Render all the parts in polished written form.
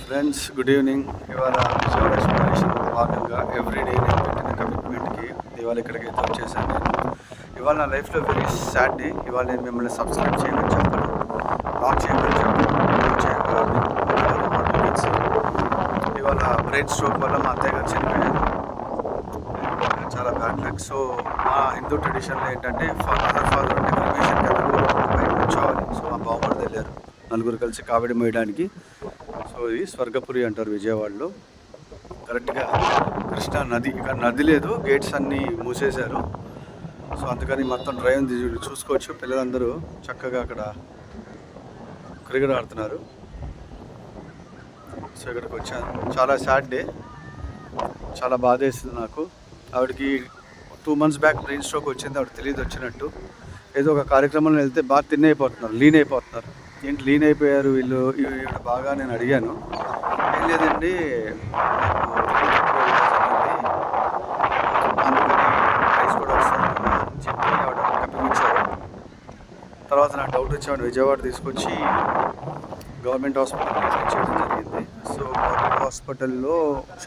Friends, good evening. ఇవాళ Vijayawada exploration భాగంగా everyday నేను పెట్టిన కమిట్మెంట్కి ఇవాళ ఇక్కడికైతే వచ్చేసాను. ఇవాళ నా లైఫ్లో వెరీ సాడ్ డే. ఇవాళ నేను మిమ్మల్ని సబ్స్క్రైబ్ చేయమని చెప్పను, లాక్ చేయమని చెప్పను. ఇవాళ బ్రెయిన్ స్ట్రోక్ వల్ల మా అత్తయ్య గారు చనిపోయారు. చాలా బ్యాడ్ లక్. సో మా హిందూ ట్రెడిషన్లో ఏంటంటే ఫాదర్ అంటే క్రిమేషన్ కూర్చోవాలి. సో మా బావమరిది వెళ్ళారు నలుగురు కలిసి కావిడి మోయడానికి. సో ఇది స్వర్గపురి అంటారు విజయవాడలో. కరెక్ట్గా కృష్ణా నది, ఇక్కడ నది లేదు, గేట్స్ అన్నీ మూసేశారు. సో అందుకని మొత్తం డ్రైవ్ చూసుకోవచ్చు. పిల్లలందరూ చక్కగా అక్కడ క్రికెట్ ఆడుతున్నారు. సో ఇక్కడికి వచ్చాను. చాలా సాడ్ డే, చాలా బాధ వేస్తుంది నాకు. ఆవిడకి 2 months బ్యాక్ బ్రెయిన్ స్ట్రోక్ వచ్చింది. ఆవిడ తెలియదు వచ్చినట్టు. ఏదో ఒక కార్యక్రమంలో వెళ్తే బాగా లీన్ అయిపోతున్నారు. ఏంటి లీన్ అయిపోయారు వీళ్ళు ఈవిడ బాగా? నేను అడిగాను. ఏం లేదండి, అందుకని ప్రైస్ కూడా వస్తుంది అని చెప్పి ఆవిడ కప్పించారు. తర్వాత నాకు డౌట్ వచ్చి ఆవిడ విజయవాడ తీసుకొచ్చి గవర్నమెంట్ హాస్పిటల్ ట్రీట్ చేయడం జరిగింది. సో గవర్నమెంట్ హాస్పిటల్లో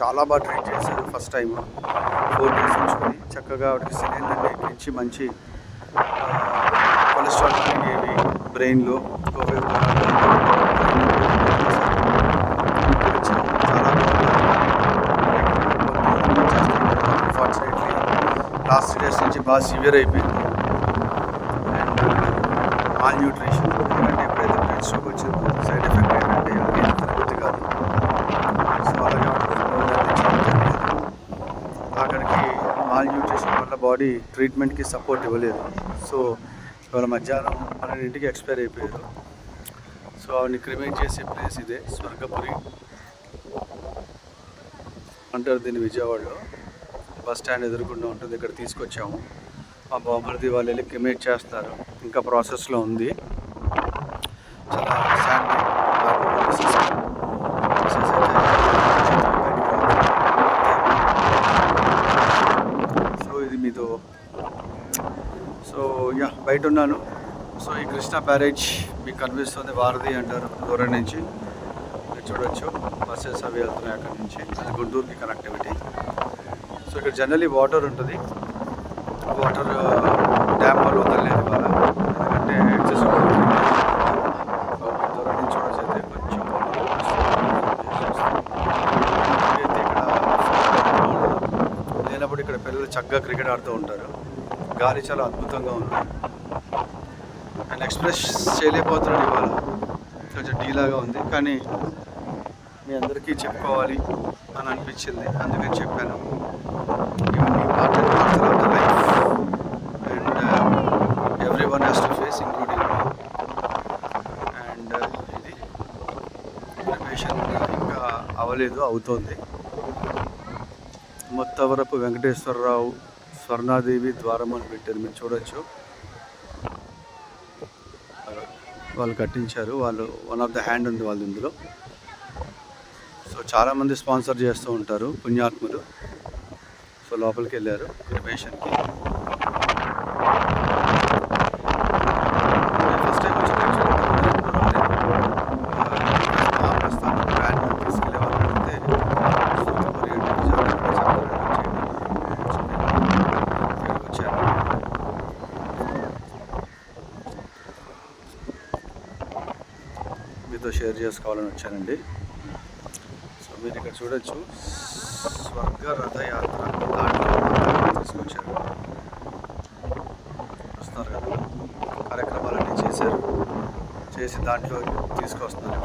చాలా బాగా ట్రీట్ చేశారు. ఫస్ట్ టైం 4 days ఉంచుకొని చక్కగా ఆవిడకి సిలిండర్ ఎక్కించి మంచి కొలెస్ట్రాల్ ఏవి బ్రెయిన్లో అన్ఫార్చునేట్లీ లాస్ట్ 3 days నుంచి బాగా సివియర్ అయిపోయింది. అండ్ మాల్ న్యూట్రిషన్, ఎందుకంటే ఎప్పుడైతే బ్రెయిన్ స్ట్రోక్ వచ్చిందో సైడ్ ఎఫెక్ట్ ఏంటంటే తిరుగుతుంది కాదు. సో అలాగే అక్కడికి మాల్ న్యూట్రిషన్ వల్ల బాడీ ట్రీట్మెంట్కి సపోర్ట్ ఇవ్వలేదు. సో ఇవాళ మధ్యాహ్నం 12ంటికి ఎక్స్పైర్ అయిపోయారు. సో ఆవిడని క్రిమేట్ చేసే ప్లేస్ ఇదే, స్వర్గపురి అంటారు దీన్ని విజయవాడలో. బస్ స్టాండ్ ఎదురుకుండా ఉంటుంది. ఇక్కడ తీసుకొచ్చాము. మా బావమరిది వాళ్ళు వెళ్ళి క్రిమేట్ చేస్తారు. ఇంకా ప్రాసెస్లో ఉంది. చాలా సాడ్. సో ఇది మీతో బయట ఉన్నాను. సో ఈ కృష్ణా బ్యారేజ్ మీకు కనిపిస్తుంది. వారధి అంటారు దూరం నుంచి మీరు చూడొచ్చు. బస్సెస్ అవి వెళ్తున్నాయి అక్కడి నుంచి. అది గుంటూరుకి కనెక్టివిటీ. సో ఇక్కడ జనరలీ వాటర్ ఉంటుంది. వాటర్ డ్యామ్ వాళ్ళు వదలలేదు ఇవాళ, ఎందుకంటే ఎక్సెస్ దూరం నుంచి చూడొచ్చు. అయితే కొంచెం అయితే ఇక్కడ లేనప్పుడు ఇక్కడ పిల్లలు చక్కగా క్రికెట్ ఆడుతూ ఉంటారు. గాలి చాలా అద్భుతంగా ఉంది. అండ్ ఎక్స్ప్రెస్ చేయలేకపోతున్నాడు ఇవాళ, కొంచెం డీలాగా ఉంది. కానీ మీ అందరికీ చెప్పుకోవాలి అని అనిపించింది, అందుకని చెప్పాను. ఇవన్నీ part and parcel of the life and every one has to face, including me. And ఇది ప్రిపరేషన్ ఇంకా అవ్వలేదు, అవుతోంది. మొత్తవరపు వెంకటేశ్వరరావు స్వర్ణాదేవి ద్వారం అని పెట్టారు, మీరు చూడొచ్చు. వాళ్ళు కట్టించారు. వాళ్ళు వన్ ఆఫ్ ద హ్యాండ్ ఉంది వాళ్ళు ఇందులో. సో చాలామంది స్పాన్సర్ చేస్తూ ఉంటారు పుణ్యాత్ములు. సో లోపలికి వెళ్ళారు క్రిమేషన్కి. ఫస్ట్ టైం వచ్చి ప్రస్థానం బ్రాండ్ తీసుకెళ్ళే వాళ్ళు అడిగితే వచ్చారు. మీతో షేర్ చేసుకోవాలని వచ్చానండి. సో మీరు ఇక్కడ చూడొచ్చు, స్వర్గ రథయాత్ర దాంట్లో తీసుకొచ్చారు. వస్తున్నారు కదా, కార్యక్రమాలన్నీ చేసి దాంట్లో తీసుకొస్తున్నారు.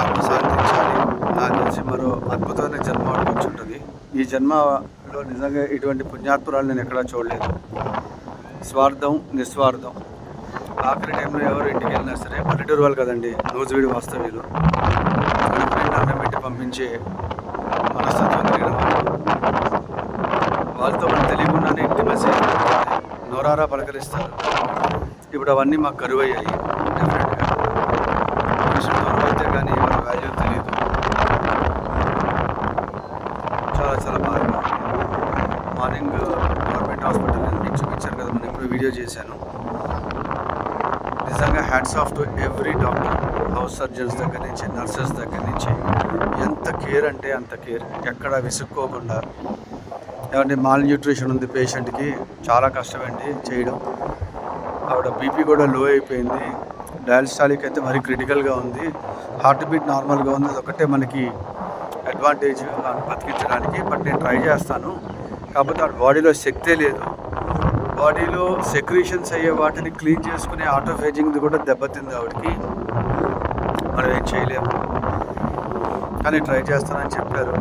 ఇప్పుడు సాధించాలి. నాకు తెలిసి మరో అద్భుతమైన జన్మ వచ్చి ఉంటుంది. ఈ జన్మలో నిజంగా ఇటువంటి పుణ్యాత్పురాలు నేను ఎక్కడా చూడలేదు. స్వార్థం, నిస్వార్థం. ఆఖరి టైంలో ఎవరు ఇంటికి వెళ్ళినా సరే, పల్లెటూరు వాళ్ళు కదండి, నూజివీడు వాస్తవ్యులు, కడుపుని అన్నం పెట్టి పంపించే మనస్తత్వం కలిగిన వాళ్ళతో మనం తెలియకుండానే ఇంటిమసీ నోరారా పలకరిస్తారు. ఇప్పుడు అవన్నీ మాకు కరువయ్యాయి. డెఫినెట్గా మనుషులు దూరం అయితే కానీ వాళ్ళ వాల్యూ తెలియదు. చాలా చాలా బాగా మార్నింగ్ గవర్నమెంట్ హాస్పిటల్ మీకు చూపించారు కదా, మనం ఎప్పుడు వీడియో చేశాను. నిజంగా hats off to every doctor, house surgeons దగ్గర నుంచి, నర్సెస్ దగ్గర నుంచి. ఎంత కేర్ అంటే అంత కేర్, ఎక్కడ విసుక్కోకుండా. ఏమంటే మాల్ న్యూట్రిషన్ ఉంది పేషెంట్కి, చాలా కష్టమండి చేయడం. ఆవిడ బీపీ కూడా లో అయిపోయింది, డయాలిస్టాలిక్ అయితే మరీ క్రిటికల్గా ఉంది, హార్ట్ బీట్ నార్మల్గా ఉంది. అదొకటే మనకి అడ్వాంటేజ్ బతికించడానికి. బట్ నేను ట్రై చేస్తాను, కాకపోతే ఆవిడ బాడీలో శక్తే లేదు. బాడీలో సెక్రీషన్స్ అయ్యే వాటిని క్లీన్ చేసుకునే ఆటోఫేజింగ్ది కూడా దెబ్బతింది ఆవిడకి. మనం ఏం చేయలేము, కానీ ట్రై చేస్తానని చెప్పారు.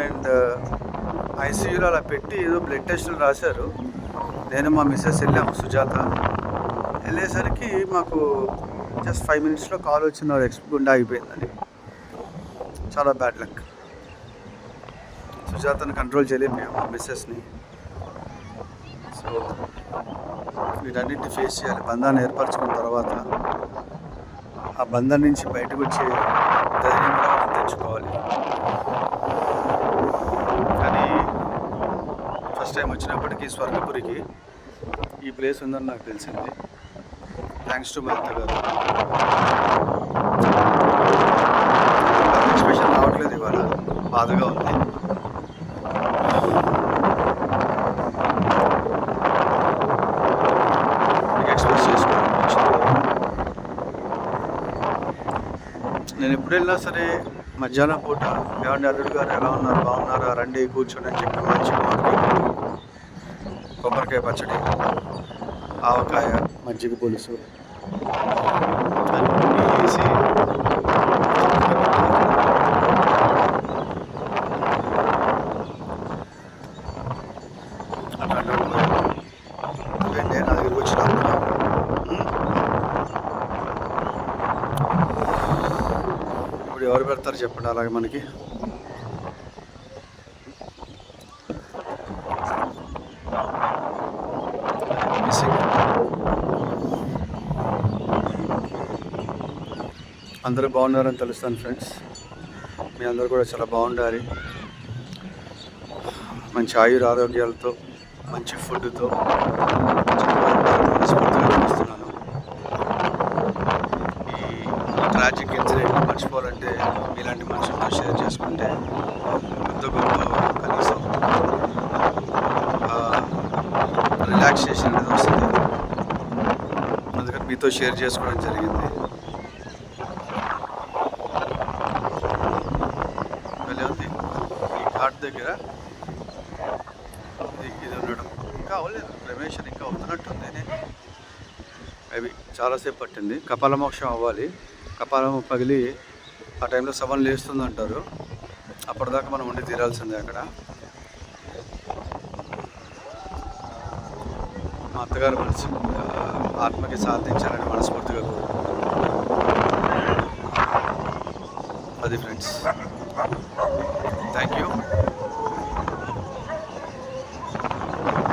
అండ్ ఐసీయూలో అలా పెట్టి ఏదో బ్లడ్ టెస్టులు రాశారు. నేను మా మిస్సెస్ వెళ్ళాము, సుజాత. వెళ్ళేసరికి మాకు జస్ట్ 5 minutesలో కాల్ వచ్చింది, వాడు గుండె ఆగిపోయిందని. చాలా బ్యాడ్ లక్. సుజాతను కంట్రోల్ చేయలేకపోయాము, మా మిస్సెస్ని. సో వీటన్నిటిని ఫేస్ చేయాలి. బంధాన్ని ఏర్పరచుకున్న తర్వాత ఆ బంధం నుంచి బయటకు వచ్చే ధైర్యం కూడా మనం తెచ్చుకోవాలి. కానీ ఫస్ట్ టైం వచ్చినప్పటికీ స్వర్గపురికి ఈ ప్లేస్ ఉందని నాకు తెలిసింది. థ్యాంక్స్ టు మా అత్తగారు. ఎక్స్ప్రెషన్ రావట్లేదు ఇవాళ, బాధగా ఉంది. ఎక్స్ప్రెస్ చేసుకోవడానికి వచ్చింది. నేను ఎప్పుడు వెళ్ళినా సరే మధ్యాహ్నం పూట ఏమండి అల్లుడు గారు ఎలా ఉన్నారు, బాగున్నారా, రండి కూర్చోండి అని చెప్పి మంచి కొబ్బరికాయ పచ్చడి, ఆవకాయ, మజ్జిగ పులుసు అన్నీ వేసి అట్లాంటి నా దగ్గరికి వచ్చి ఇప్పుడు ఎవరు పెడతారు చెప్పండి అలాగే మనకి. అందరూ బాగున్నారని తెలుస్తాను ఫ్రెండ్స్. మీ అందరూ కూడా చాలా బాగుండాలి, మంచి ఆయుర ఆరోగ్యాలతో, మంచి ఫుడ్తో మనస్ఫూర్తిగా చూస్తున్నాను. ఈ ట్రాజిక్ ఇన్సిడెంట్ మర్చిపోవాలంటే ఇలాంటి మనుషులతో షేర్ చేసుకుంటే కొత్త గొప్ప కనీసం రిలాక్సేషన్ అనేది వస్తుంది. అందుకని మీతో షేర్ చేసుకోవడం జరిగింది. ఉంది ఈ ఘాట్ దగ్గర ఇది ఉండడం. ఇంకా అవ్వలేదు, ప్రమేషన్ ఇంకా అవుతున్నట్టుంది. మేబీ చాలాసేపు పట్టింది. కపాలమోక్షం అవ్వాలి, కపాలం పగిలి ఆ టైంలో 7 లేస్తుంది అంటారు. అప్పటిదాకా మనం ఉండి తీరాల్సిందే అక్కడ. మా అత్తగారు మనసు ఆత్మకి సాధించాలని మనస్ఫూర్తిగా అది ఫ్రెండ్స్. Thank you.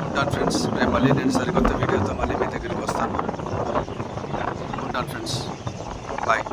ఉంటాను ఫ్రెండ్స్. రేపు మళ్ళీ నేను సరికొత్త వీడియోతో మళ్ళీ మీ దగ్గరికి వస్తాను. ఉంటాను ఫ్రెండ్స్. బాయ్.